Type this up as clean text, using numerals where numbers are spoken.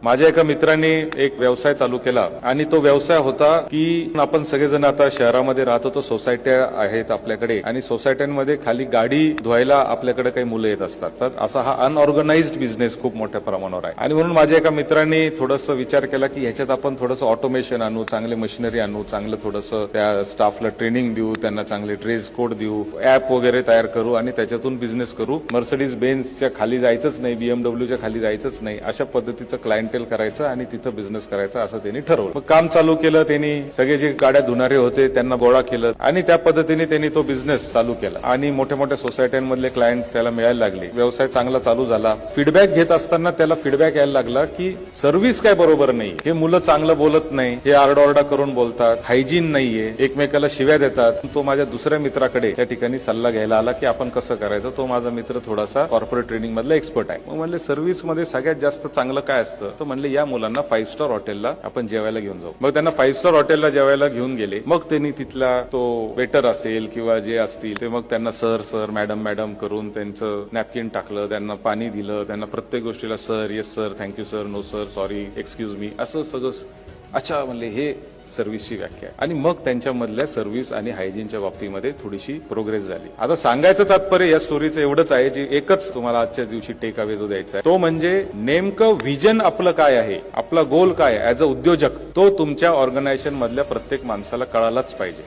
माझ्या एका मित्राने एक व्यवसाय चालू केला आणि तो व्यवसाय होता की आपण सगळेजण आता शहरामध्ये राहतो, तो सोसायट्या आहेत आपल्याकडे आणि सोसायट्यांमध्ये खाली गाडी धुवायला आपल्याकडे काही मुलं येत असतात. तर असा हा अनऑर्गनाइज्ड बिझनेस खूप मोठ्या प्रमाणावर आहे आणि म्हणून माझ्या एका मित्राने थोडंसं विचार केला की ह्याच्यात आपण थोडंसं ऑटोमेशन आणू, चांगले मशिनरी आणू, चांगलं थोडंसं त्या स्टाफला ट्रेनिंग देऊ, त्यांना चांगले ड्रेस कोड देऊ, ऍप वगैरे तयार करू आणि त्याच्यातून बिझनेस करू. मर्सिडीज बेन्झच्या खाली जायचंच नाही, बीएमडब्ल्यूच्या खाली जायचंच नाही, अशा पद्धतीचं क्लायंटेल करायचं आणि तिथं बिझनेस करायचा असं त्यांनी ठरवलं. मग काम चालू केलं त्यांनी, सगळे जे गाड्या धुणारे होते त्यांना गोळा केलं आणि त्या पद्धतीने त्यांनी तो बिझनेस चालू केला आणि मोठ्या मोठ्या सोसायट्यांमधले क्लायंट त्याला मिळायला लागले. व्यवसाय चांगला चालू झाला. फीडबॅक घेत असताना त्याला फीडबॅक यायला लागला की सर्व्हिस काय बरोबर नाही, हे मुलं चांगलं बोलत नाही, हे आरडाओरडा करून बोलतात, हायजीन नाहीये, एकमेकाला शिव्या देतात. तो माझ्या दुसऱ्या मित्राकडे त्या ठिकाणी सल्ला घ्यायला आला की आपण कसं करायचं. तो माझा मित्र थोडासा कॉर्पोरेट ट्रेनिंग मधला एक्सपर्ट आहे. मग म्हणले सर्व्हिस मध्ये सगळ्यात जास्त चांगलं काय असतं. तो म्हणले या मुलांना 5 स्टार हॉटेलला आपण जेवायला घेऊन जाऊ. मग त्यांना 5 स्टार हॉटेलला जेवायला घेऊन गेले. मग त्यांनी तिथला तो वेटर असेल किंवा जे असतील ते मग त्यांना सर सर मॅडम मॅडम करून त्यांचं नॅपकिन टाकलं, त्यांना पाणी दिलं, त्यांना प्रत्येक गोष्टीला sir, yes sir, thank you sir, no sir, sorry, excuse me, असं सगळं. अच्छा म्हणले हे सर्व्हिसची व्याख्या आहे. आणि मग त्यांच्यामधल्या सर्व्हिस आणि हायजीनच्या बाबतीमध्ये थोडीशी प्रोग्रेस झाली. आता सांगायचं तात्पर्य या स्टोरीचं एवढंच आहे, जी एकच तुम्हाला आजच्या दिवशी टेक अवे जो द्यायचा आहे तो म्हणजे नेमकं व्हिजन आपलं काय आहे, आपला गोल काय ऍज अ उद्योजक, तो तुमच्या ऑर्गनायझेशन मधल्या प्रत्येक माणसाला कळालाच पाहिजे.